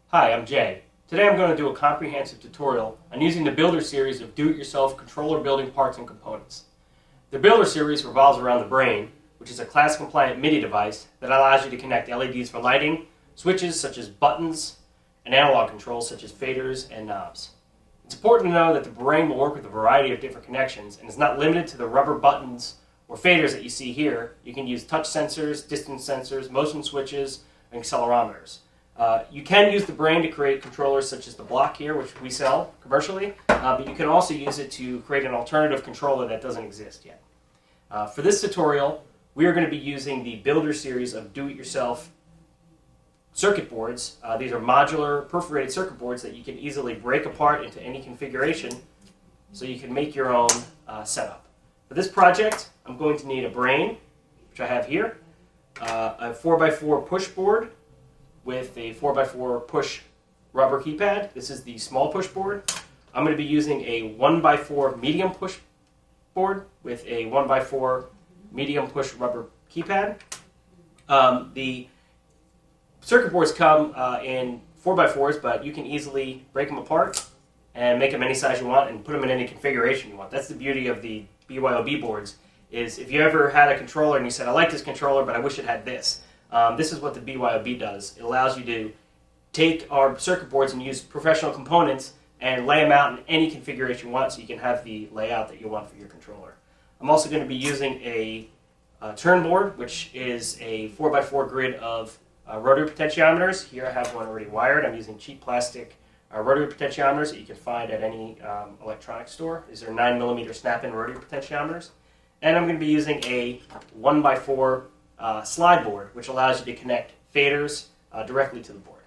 Hi, I'm Jay. Today I'm going to do a comprehensive tutorial on using the Builder series of do-it-yourself controller building parts and components. The Builder series revolves around the Brain, which is a class-compliant MIDI device that allows you to connect LEDs for lighting, switches such as buttons, and analog controls such as faders and knobs. It's important to know that the Brain will work with a variety of different connections and is not limited to the rubber buttons or faders that you see here. You can use touch sensors, distance sensors, motion switches, and accelerometers. You can use the Brain to create controllers such as the block here, which we sell commercially, but you can also use it to create an alternative controller that doesn't exist yet. For this tutorial, we are going to be using the Builder series of do-it-yourself circuit boards. These are modular perforated circuit boards that you can easily break apart into any configuration so you can make your own setup. For this project, I'm going to need a Brain, which I have here, a 4x4 push board, with a 4x4 push rubber keypad. This is the small push board. I'm going to be using a 1x4 medium push board with a 1x4 medium push rubber keypad. The circuit boards come in 4x4s, but you can easily break them apart and make them any size you want and put them in any configuration you want. That's the beauty of the BYOB boards, is if you ever had a controller and you said, I like this controller, but I wish it had this. This is what the BYOB does. It allows you to take our circuit boards and use professional components and lay them out in any configuration you want so you can have the layout that you want for your controller. I'm also going to be using a turn board, which is a 4x4 grid of rotary potentiometers. Here I have one already wired. I'm using cheap plastic rotary potentiometers that you can find at any electronics store. These are 9mm snap-in rotary potentiometers. And I'm going to be using a 1x4 slide board, which allows you to connect faders directly to the board.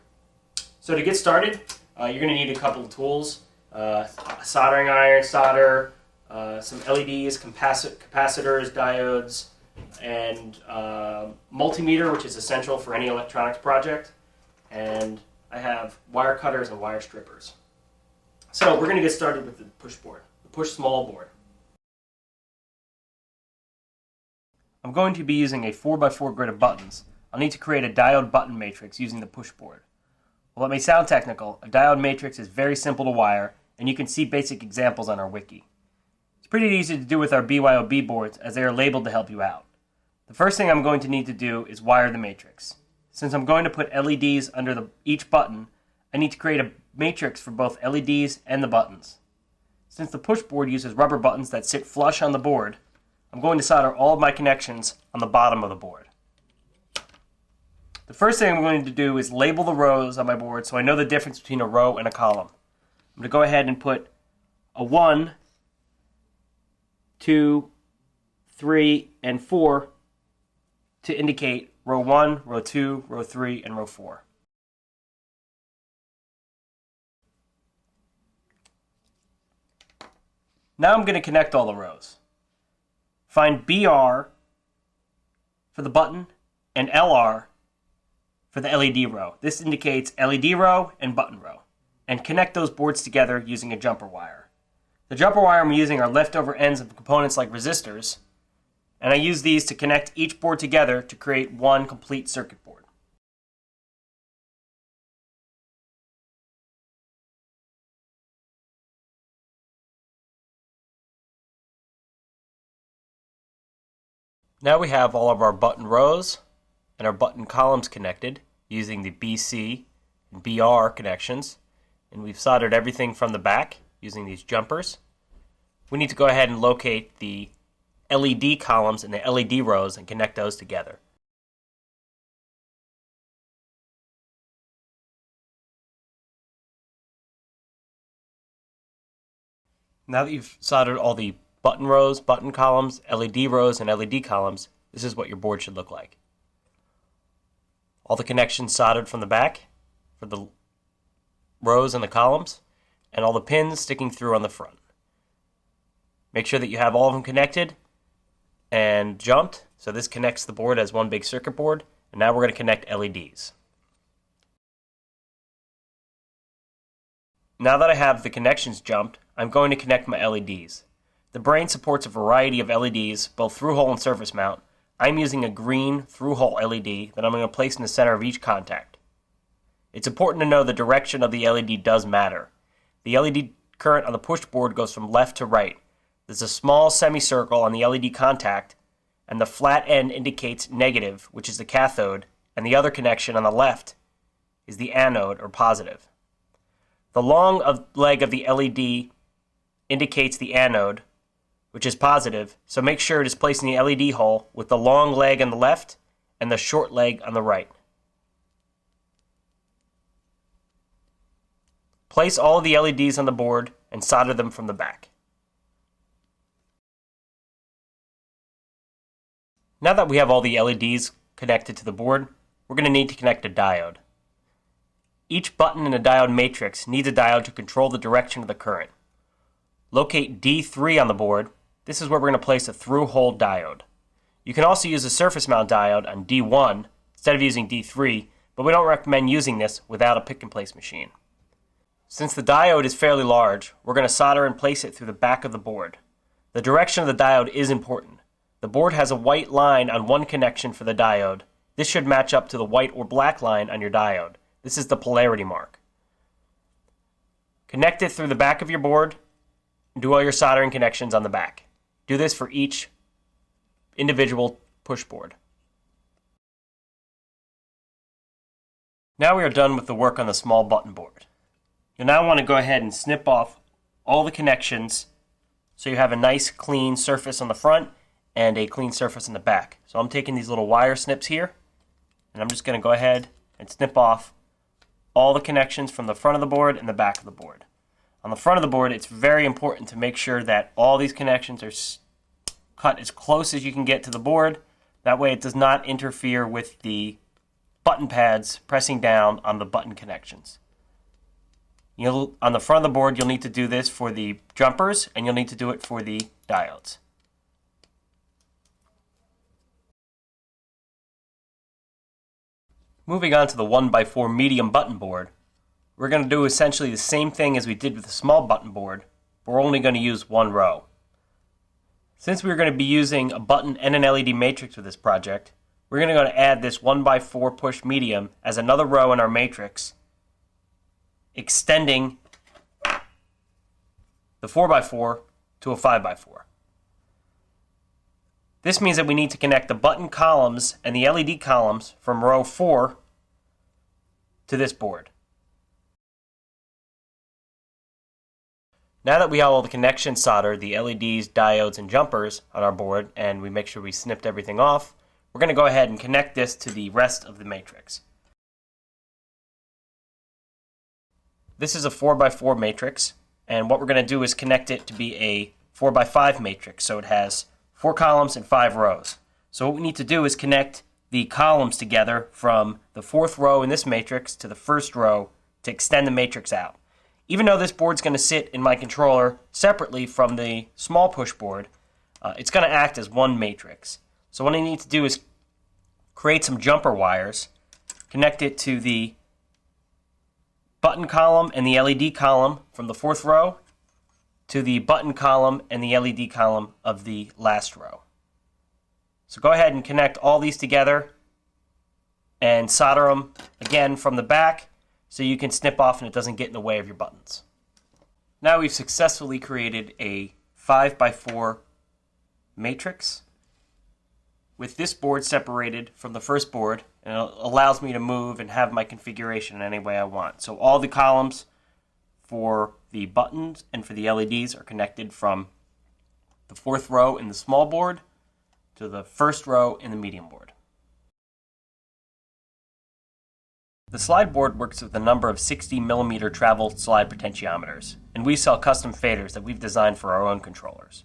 So to get started, you're going to need a couple of tools, a soldering iron, solder, some LEDs, capacitors, diodes, and multimeter, which is essential for any electronics project. And I have wire cutters and wire strippers. So we're going to get started with the push board, the push small board. I'm going to be using a 4x4 grid of buttons. I'll need to create a diode button matrix using the push board. While it may sound technical, a diode matrix is very simple to wire, and you can see basic examples on our wiki. It's pretty easy to do with our BYOB boards, as they are labeled to help you out. The first thing I'm going to need to do is wire the matrix. Since I'm going to put LEDs under each button, I need to create a matrix for both LEDs and the buttons. Since the push board uses rubber buttons that sit flush on the board, I'm going to solder all of my connections on the bottom of the board. The first thing I'm going to do is label the rows on my board so I know the difference between a row and a column. I'm going to go ahead and put a 1, 2, 3, and 4 to indicate row 1, row 2, row 3, and row 4. Now I'm going to connect all the rows. Find BR for the button and LR for the LED row. This indicates LED row and button row. And connect those boards together using a jumper wire. The jumper wire I'm using are leftover ends of components like resistors, and I use these to connect each board together to create one complete circuit board. Now we have all of our button rows and our button columns connected using the BC and BR connections, and we've soldered everything from the back using these jumpers. We need to go ahead and locate the LED columns and the LED rows and connect those together. Now that you've soldered all the button rows, button columns, LED rows, and LED columns, this is what your board should look like. All the connections soldered from the back for the rows and the columns, and all the pins sticking through on the front. Make sure that you have all of them connected and jumped, so this connects the board as one big circuit board, and now we're going to connect LEDs. Now that I have the connections jumped, I'm going to connect my LEDs. The Brain supports a variety of LEDs, both through-hole and surface mount. I'm using a green through-hole LED that I'm going to place in the center of each contact. It's important to know the direction of the LED does matter. The LED current on the push board goes from left to right. There's a small semicircle on the LED contact, and the flat end indicates negative, which is the cathode, and the other connection on the left is the anode, or positive. The long leg of the LED indicates the anode, which is positive, so make sure it is placed in the LED hole with the long leg on the left and the short leg on the right. Place all of the LEDs on the board and solder them from the back. Now that we have all the LEDs connected to the board, we're going to need to connect a diode. Each button in a diode matrix needs a diode to control the direction of the current. Locate D3 on the board. This is where we're going to place a through-hole diode. You can also use a surface mount diode on D1 instead of using D3, but we don't recommend using this without a pick-and-place machine. Since the diode is fairly large, we're going to solder and place it through the back of the board. The direction of the diode is important. The board has a white line on one connection for the diode. This should match up to the white or black line on your diode. This is the polarity mark. Connect it through the back of your board and do all your soldering connections on the back. Do this for each individual push board. Now we are done with the work on the small button board. You'll now want to go ahead and snip off all the connections so you have a nice clean surface on the front and a clean surface in the back. So I'm taking these little wire snips here, and I'm just going to go ahead and snip off all the connections from the front of the board and the back of the board. On the front of the board, it's very important to make sure that all these connections are cut as close as you can get to the board. That way it does not interfere with the button pads pressing down on the button connections. On the front of the board, you'll need to do this for the jumpers, and you'll need to do it for the diodes. Moving on to the 1x4 medium button board, we're going to do essentially the same thing as we did with the small button board, but we're only going to use one row. Since we're going to be using a button and an LED matrix with this project, we're going to add this 1x4 push medium as another row in our matrix, extending the 4x4 to a 5x4. This means that we need to connect the button columns and the LED columns from row 4 to this board. Now that we have all the connections soldered, the LEDs, diodes, and jumpers on our board, and we make sure we snipped everything off, we're going to go ahead and connect this to the rest of the matrix. This is a 4x4 matrix, and what we're going to do is connect it to be a 4x5 matrix, so it has 4 columns and 5 rows. So what we need to do is connect the columns together from the 4th row in this matrix to the 1st row to extend the matrix out. Even though this board's going to sit in my controller separately from the small push board, it's going to act as one matrix. So what I need to do is create some jumper wires, connect it to the button column and the LED column from the 4th row to the button column and the LED column of the last row. So go ahead and connect all these together and solder them again from the back so you can snip off and it doesn't get in the way of your buttons. Now we've successfully created a 5x4 matrix with this board separated from the first board, and it allows me to move and have my configuration in any way I want. So all the columns for the buttons and for the LEDs are connected from the 4th row in the small board to the 1st row in the medium board. The slide board works with a number of 60mm travel slide potentiometers, and we sell custom faders that we've designed for our own controllers.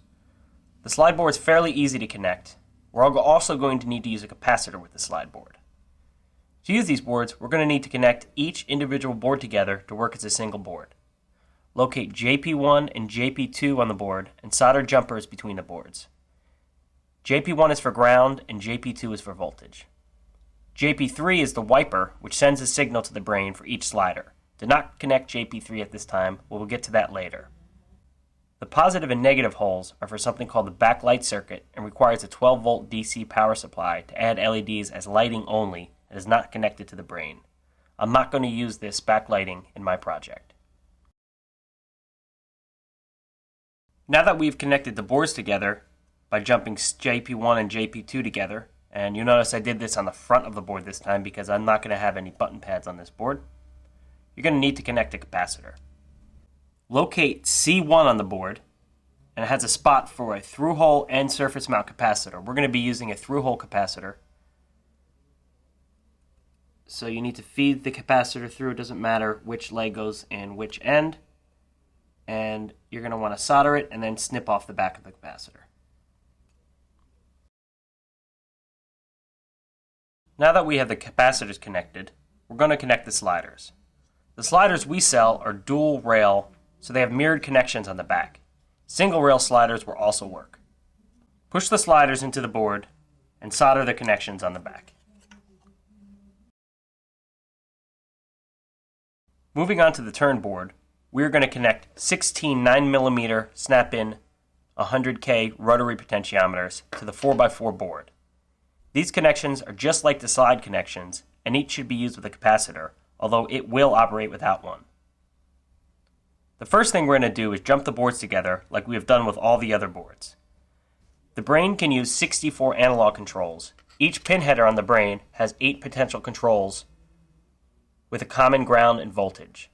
The slide board is fairly easy to connect. We're also going to need to use a capacitor with the slide board. To use these boards, we're going to need to connect each individual board together to work as a single board. Locate JP1 and JP2 on the board and solder jumpers between the boards. JP1 is for ground and JP2 is for voltage. JP3 is the wiper, which sends a signal to the brain for each slider. Do not connect JP3 at this time, we'll get to that later. The positive and negative holes are for something called the backlight circuit and requires a 12-volt DC power supply to add LEDs as lighting only and is not connected to the brain. I'm not going to use this backlighting in my project. Now that we've connected the boards together by jumping JP1 and JP2 together, and you'll notice I did this on the front of the board this time because I'm not going to have any button pads on this board, you're going to need to connect a capacitor. Locate C1 on the board, and it has a spot for a through-hole and surface mount capacitor. We're going to be using a through-hole capacitor. So you need to feed the capacitor through. It doesn't matter which leg goes in which end. And you're going to want to solder it and then snip off the back of the capacitor. Now that we have the capacitors connected, we're going to connect the sliders. The sliders we sell are dual rail, so they have mirrored connections on the back. Single rail sliders will also work. Push the sliders into the board and solder the connections on the back. Moving on to the turn board, we're going to connect 16 9mm snap-in 100K rotary potentiometers to the 4x4 board. These connections are just like the slide connections, and each should be used with a capacitor, although it will operate without one. The first thing we're going to do is jump the boards together like we have done with all the other boards. The brain can use 64 analog controls. Each pin header on the brain has 8 potential controls with a common ground and voltage.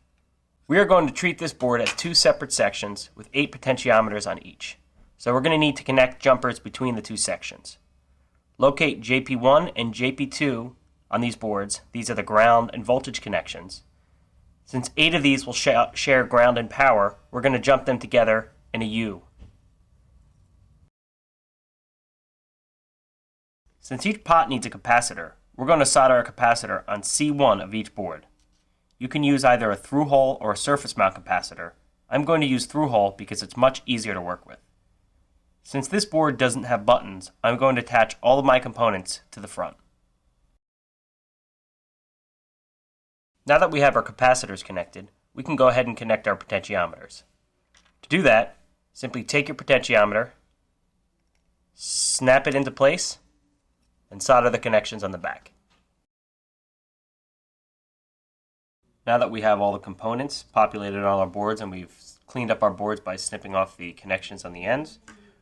We are going to treat this board as 2 separate sections with 8 potentiometers on each. So we're going to need to connect jumpers between the 2 sections. Locate JP1 and JP2 on these boards. These are the ground and voltage connections. Since 8 of these will share ground and power, we're going to jump them together in a U. Since each pot needs a capacitor, we're going to solder a capacitor on C1 of each board. You can use either a through-hole or a surface mount capacitor. I'm going to use through-hole because it's much easier to work with. Since this board doesn't have buttons, I'm going to attach all of my components to the front. Now that we have our capacitors connected, we can go ahead and connect our potentiometers. To do that, simply take your potentiometer, snap it into place, and solder the connections on the back. Now that we have all the components populated on our boards and we've cleaned up our boards by snipping off the connections on the ends,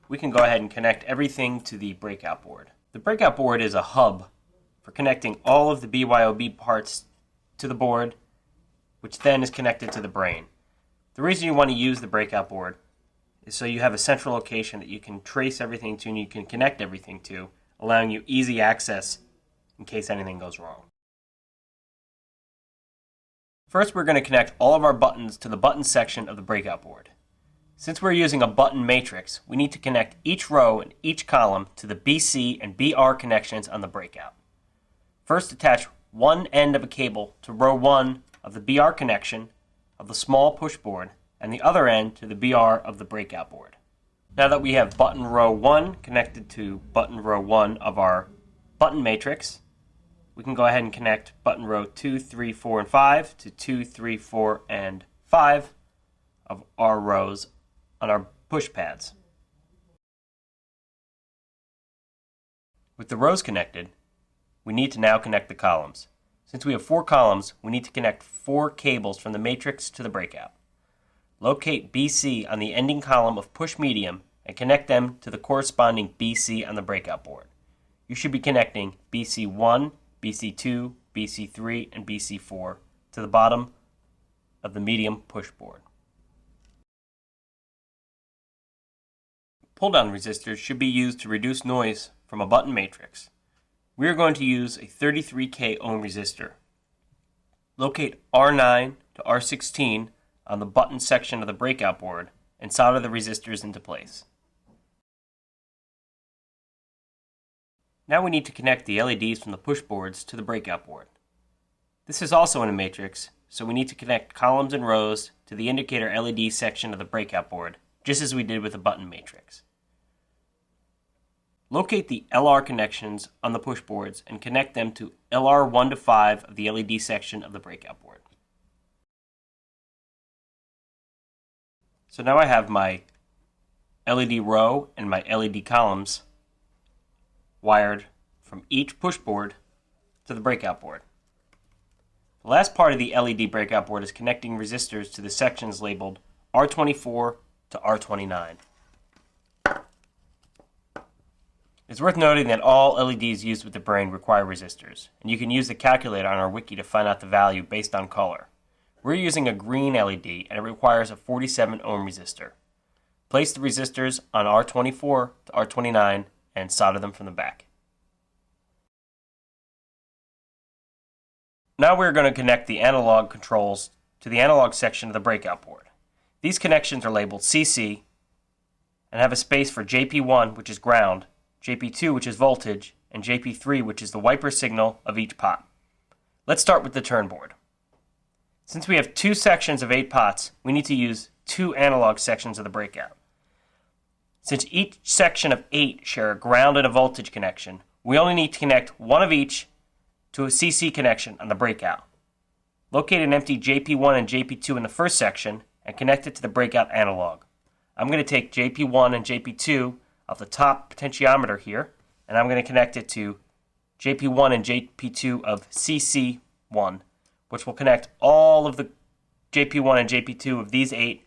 we can go ahead and connect everything to the breakout board. The breakout board is a hub for connecting all of the BYOB parts to the board, which then is connected to the brain. The reason you want to use the breakout board is so you have a central location that you can trace everything to and you can connect everything to, allowing you easy access in case anything goes wrong. First, we're going to connect all of our buttons to the button section of the breakout board. Since we're using a button matrix, we need to connect each row and each column to the BC and BR connections on the breakout. First, attach one end of a cable to row 1 of the BR connection of the small push board and the other end to the BR of the breakout board. Now that we have button row 1 connected to button row 1 of our button matrix, we can go ahead and connect button row 2, 3, 4, and 5 to 2, 3, 4, and 5 of our rows on our push pads. With the rows connected, we need to now connect the columns. Since we have 4 columns, we need to connect 4 cables from the matrix to the breakout. Locate BC on the ending column of push medium and connect them to the corresponding BC on the breakout board. You should be connecting BC1, BC2, BC3, and BC4 to the bottom of the medium push board. Pull-down resistors should be used to reduce noise from a button matrix. We are going to use a 33K ohm resistor. Locate R9 to R16 on the button section of the breakout board and solder the resistors into place. Now we need to connect the LEDs from the push boards to the breakout board. This is also in a matrix, so we need to connect columns and rows to the indicator LED section of the breakout board, just as we did with the button matrix. Locate the LR connections on the push boards and connect them to LR 1 to 5 of the LED section of the breakout board. So now I have my LED row and my LED columns wired from each push board to the breakout board. The last part of the LED breakout board is connecting resistors to the sections labeled R24 to R29. It's worth noting that all LEDs used with the brain require resistors, and you can use the calculator on our wiki to find out the value based on color. We're using a green LED, and it requires a 47 ohm resistor. Place the resistors on R24 to R29 and solder them from the back. Now we're going to connect the analog controls to the analog section of the breakout board. These connections are labeled CC and have a space for JP1, which is ground, JP2, which is voltage, and JP3, which is the wiper signal of each pot. Let's start with the turn board. Since we have two sections of 8 pots, we need to use 2 analog sections of the breakout. Since each section of 8 share a ground and a voltage connection, we only need to connect one of each to a CC connection on the breakout. Locate an empty JP1 and JP2 in the first section and connect it to the breakout analog. I'm going to take JP1 and JP2 off the top potentiometer here, and I'm going to connect it to JP1 and JP2 of CC1, which will connect all of the JP1 and JP2 of these 8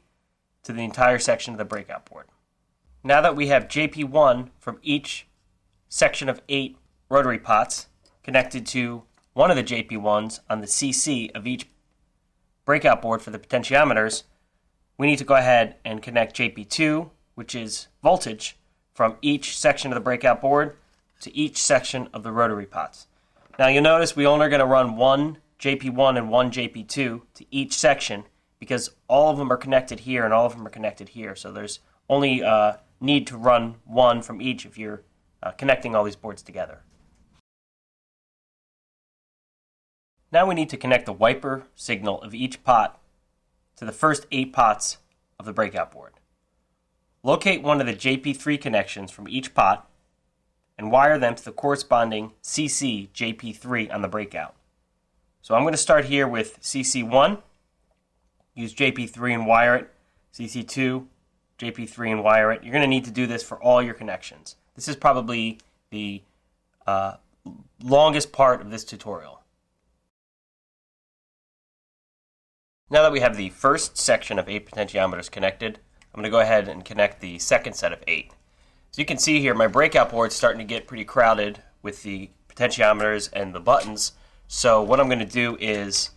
to the entire section of the breakout board. Now that we have JP1 from each section of 8 rotary pots connected to one of the JP1s on the CC of each breakout board for the potentiometers, we need to go ahead and connect JP2, which is voltage, from each section of the breakout board to each section of the rotary pots. Now you'll notice we only are going to run one JP1 and one JP2 to each section because all of them are connected here and all of them are connected here. So there's only need to run one from each if you're connecting all these boards together. Now we need to connect the wiper signal of each pot to the first 8 pots of the breakout board. Locate one of the JP3 connections from each pot and wire them to the corresponding CC JP3 on the breakout. So I'm going to start here with CC1, use JP3 and wire it, CC2, JP3 and wire it. You're going to need to do this for all your connections. This is probably the longest part of this tutorial. Now that we have the first section of 8 potentiometers connected, I'm going to go ahead and connect the second set of 8. So you can see here my breakout board is starting to get pretty crowded with the potentiometers and the buttons. So what I'm going to do is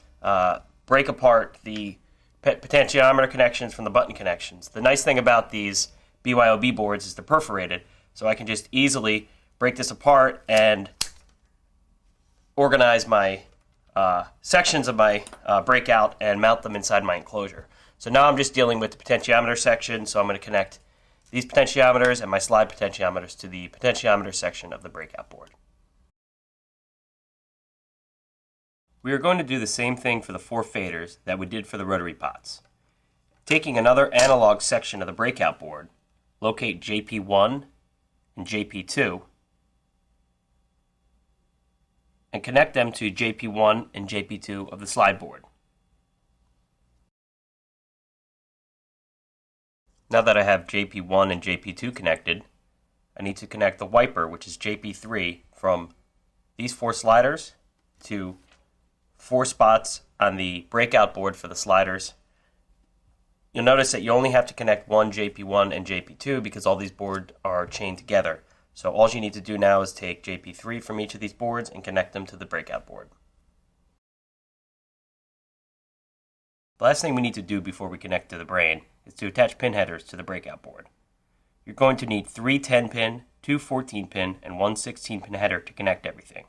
break apart the potentiometer connections from the button connections. The nice thing about these BYOB boards is they're perforated, so I can just easily break this apart and organize my sections of my breakout and mount them inside my enclosure. So now I'm just dealing with the potentiometer section, so I'm going to connect these potentiometers and my slide potentiometers to the potentiometer section of the breakout board. We are going to do the same thing for the 4 faders that we did for the rotary pots. Taking another analog section of the breakout board, locate JP1 and JP2, and connect them to JP1 and JP2 of the slide board. Now that I have JP1 and JP2 connected, I need to connect the wiper, which is JP3, from these 4 sliders to 4 spots on the breakout board for the sliders. You'll notice that you only have to connect one JP1 and JP2 because all these boards are chained together. So all you need to do now is take JP3 from each of these boards and connect them to the breakout board. The last thing we need to do before we connect to the brain is to attach pin headers to the breakout board. You're going to need 3 10-pin, 2 14-pin, and 1 16-pin header to connect everything.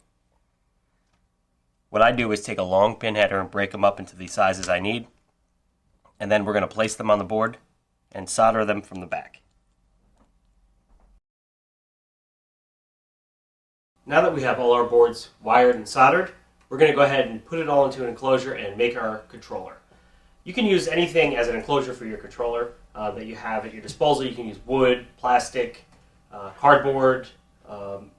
What I do is take a long pin header and break them up into the sizes I need, and then we're going to place them on the board and solder them from the back. Now that we have all our boards wired and soldered, we're going to go ahead and put it all into an enclosure and make our controller. You can use anything as an enclosure for your controller that you have at your disposal. You can use wood, plastic, cardboard,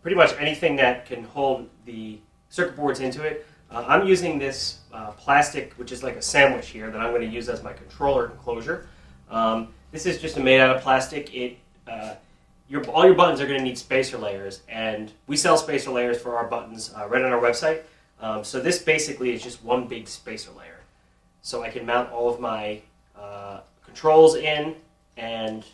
pretty much anything that can hold the circuit boards into it. I'm using this plastic, which is like a sandwich here, that I'm going to use as my controller enclosure. This is just made out of plastic. All your buttons are going to need spacer layers, and we sell spacer layers for our buttons right on our website. So this basically is just one big spacer layer. So I can mount all of my controls in and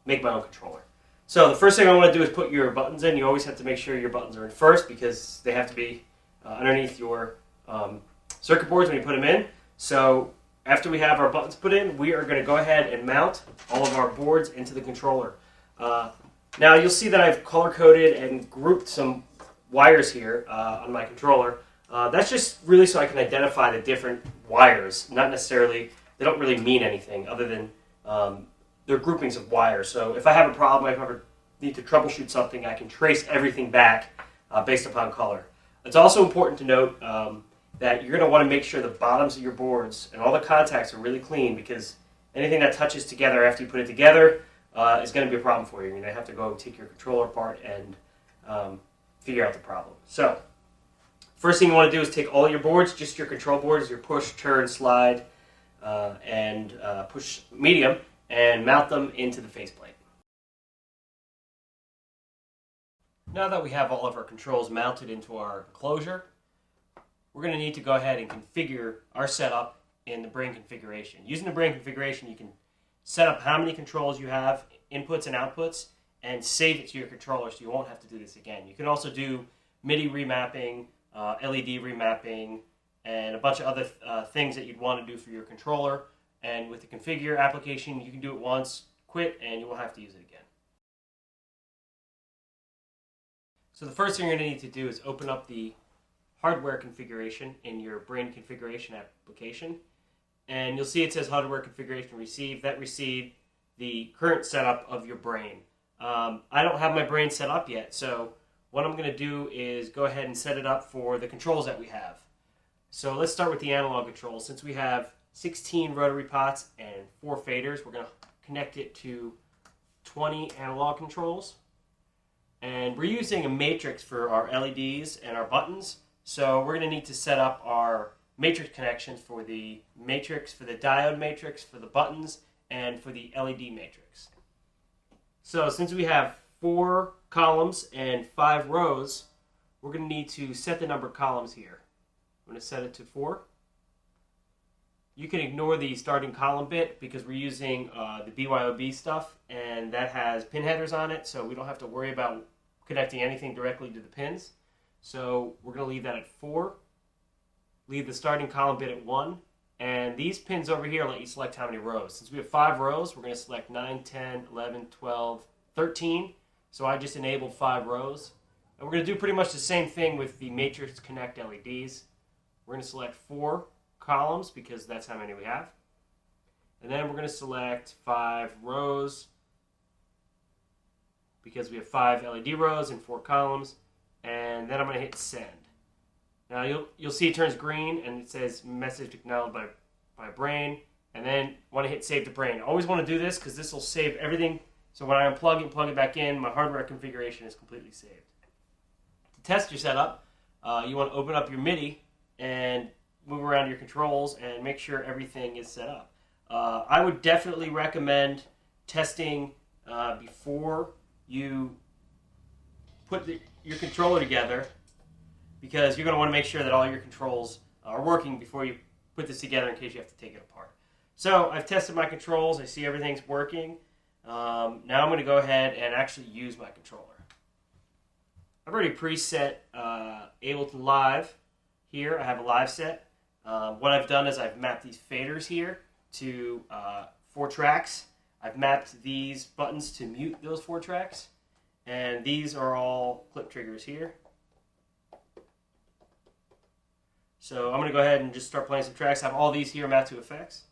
make my own controller. So the first thing I want to do is put your buttons in. You always have to make sure your buttons are in first because they have to be underneath your circuit boards when you put them in. So after we have our buttons put in, we are going to go ahead and mount all of our boards into the controller. Now you'll see that I've color-coded and grouped some wires here on my controller. That's just really so I can identify the different wires. Not necessarily, they don't really mean anything other than they're groupings of wires. So if I have a problem, if I ever need to troubleshoot something, I can trace everything back based upon color. It's also important to note that you're going to want to make sure the bottoms of your boards and all the contacts are really clean, because anything that touches together after you put it together is going to be a problem for you. You're going to have to go take your controller apart and figure out the problem. So first thing you want to do is take all your boards, just your control boards, your push, turn, slide, and push medium, and mount them into the faceplate. Now that we have all of our controls mounted into our enclosure, we're going to need to go ahead and configure our setup in the brain configuration. Using the brain configuration, you can set up how many controls you have, inputs and outputs, and save it to your controller so you won't have to do this again. You can also do MIDI remapping, LED remapping, and a bunch of other things that you'd want to do for your controller. And with the configure application, you can do it once, quit, and you won't have to use it again. So the first thing you're going to need to do is open up the hardware configuration in your brain configuration application. And you'll see it says hardware configuration receive. That received the current setup of your brain. I don't have my brain set up yet, so what I'm going to do is go ahead and set it up for the controls that we have. So let's start with the analog controls. Since we have 16 rotary pots and 4 faders, we're going to connect it to 20 analog controls. And we're using a matrix for our LEDs and our buttons, so we're going to need to set up our matrix connections for the matrix, for the diode matrix, for the buttons, and for the LED matrix. So since we have 4 columns and 5 rows, we're going to need to set the number of columns here. I'm going to set it to 4. You can ignore the starting column bit because we're using the BYOB stuff, and that has pin headers on it, so we don't have to worry about connecting anything directly to the pins. So we're going to leave that at 4. Leave the starting column bit at 1. And these pins over here let you select how many rows. Since we have 5 rows, we're going to select 9, 10, 11, 12, 13. So I just enabled 5 rows. And we're going to do pretty much the same thing with the Matrix Connect LEDs. We're going to select 4 columns because that's how many we have. And then we're going to select 5 rows because we have 5 LED rows and 4 columns. And then I'm going to hit send. Now you'll see it turns green and it says message acknowledged by brain, and then want to hit save to brain. I always want to do this because this will save everything, so when I unplug it and plug it back in, my hardware configuration is completely saved. To test your setup, you want to open up your MIDI and move around your controls and make sure everything is set up. I would definitely recommend testing before you put your controller together, because you're going to want to make sure that all your controls are working before you put this together in case you have to take it apart. So I've tested my controls. I see everything's working. Now I'm going to go ahead and actually use my controller. I've already preset Ableton Live here. I have a live set. What I've done is I've mapped these faders here to 4 tracks. I've mapped these buttons to mute those 4 tracks. And these are all clip triggers here. So I'm going to go ahead and just start playing some tracks. I have all these here mapped to effects.